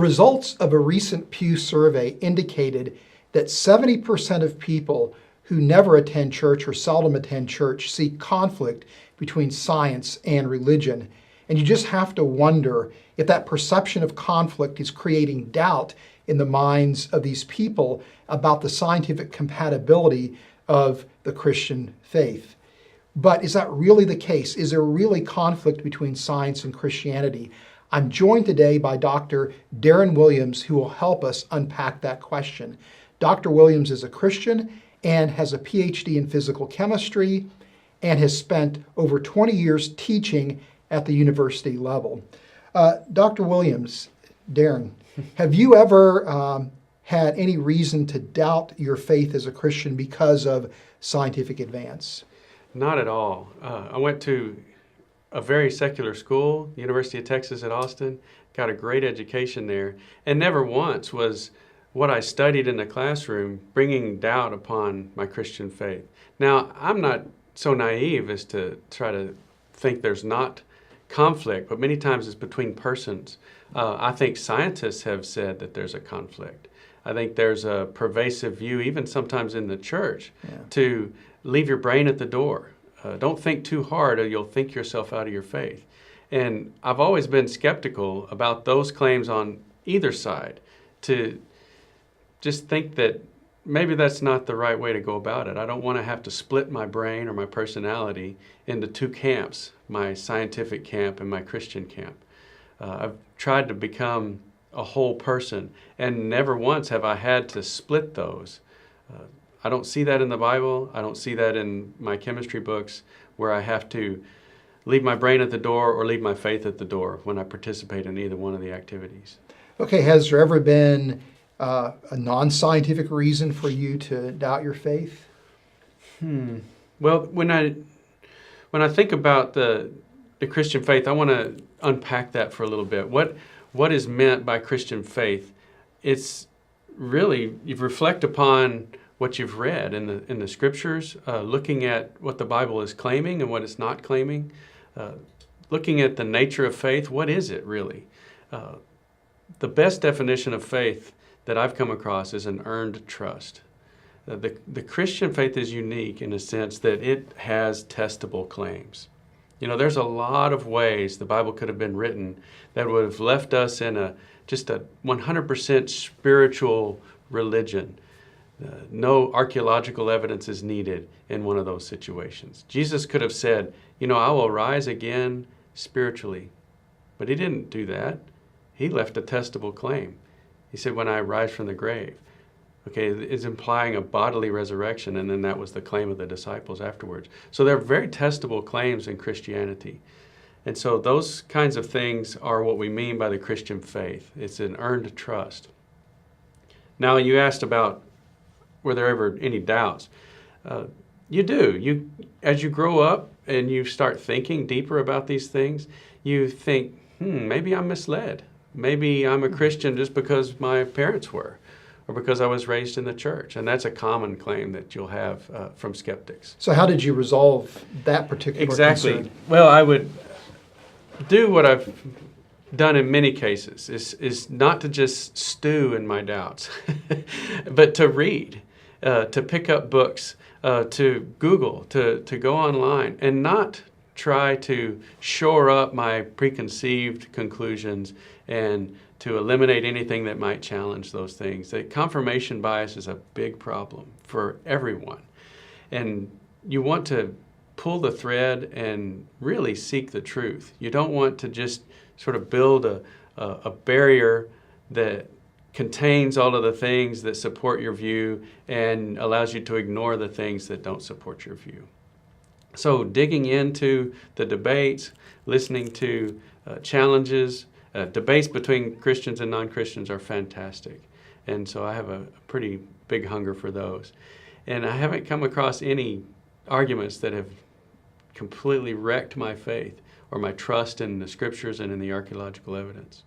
results of a recent Pew survey indicated that 70% of people who never attend church or seldom attend church see conflict between science and religion. And you just have to wonder if that perception of conflict is creating doubt in the minds of these people about the scientific compatibility of the Christian faith. But is that really the case? Is there really conflict between science and Christianity? I'm joined today by Dr. Darren Williams, who will help us unpack that question. Dr. Williams is a Christian and has a PhD in physical chemistry and has spent over 20 years teaching at the university level. Dr. Williams, Darren, have you ever had any reason to doubt your faith as a Christian because of scientific advance? Not at all. I went to a very secular school, University of Texas at Austin, got a great education there, and never once was what I studied in the classroom bringing doubt upon my Christian faith. Now, I'm not so naive as to try to think there's not conflict, but many times it's between persons. I think scientists have said that there's a conflict. I think there's a pervasive view, even sometimes in the church, to leave your brain at the door. Don't think too hard or you'll think yourself out of your faith. And I've always been skeptical about those claims on either side, to just think that maybe that's not the right way to go about it. I don't want to have to split my brain or my personality into two camps, my scientific camp and my Christian camp. I've tried to become a whole person, and never once have I had to split those. I don't see that in the Bible. I don't see that in my chemistry books where I have to leave my brain at the door or leave my faith at the door when I participate in either one of the activities. Okay, has there ever been a non-scientific reason for you to doubt your faith? Well, when I think about the Christian faith, I want to unpack that for a little bit. What is meant by Christian faith? It's really, you reflect upon what you've read in the scriptures, looking at what the Bible is claiming and what it's not claiming, looking at the nature of faith. What is it really? The best definition of faith that I've come across is an earned trust. The Christian faith is unique in a sense that it has testable claims. You know, there's a lot of ways the Bible could have been written that would have left us in just a 100% spiritual religion. No archaeological evidence is needed in one of those situations. Jesus could have said, you know, I will rise again spiritually. But he didn't do that. He left a testable claim. He said, when I rise from the grave. Okay, it's implying a bodily resurrection, and then that was the claim of the disciples afterwards. So there are very testable claims in Christianity. And so those kinds of things are what we mean by the Christian faith. It's an earned trust. Now, you asked about were there ever any doubts? You do. As you grow up and you start thinking deeper about these things, you think, maybe I'm misled. Maybe I'm a Christian just because my parents were, or because I was raised in the church. And that's a common claim that you'll have from skeptics. So how did you resolve that particular concern? Well, I would do what I've done in many cases, is not to just stew in my doubts, but to read, to pick up books, to Google, to go online, and not try to shore up my preconceived conclusions and to eliminate anything that might challenge those things. The confirmation bias is a big problem for everyone. And you want to pull the thread and really seek the truth. You don't want to just sort of build a barrier that contains all of the things that support your view and allows you to ignore the things that don't support your view. So digging into the debates, listening to challenges, debates between Christians and non-Christians are fantastic. And so I have a pretty big hunger for those. And I haven't come across any arguments that have completely wrecked my faith or my trust in the scriptures and in the archaeological evidence.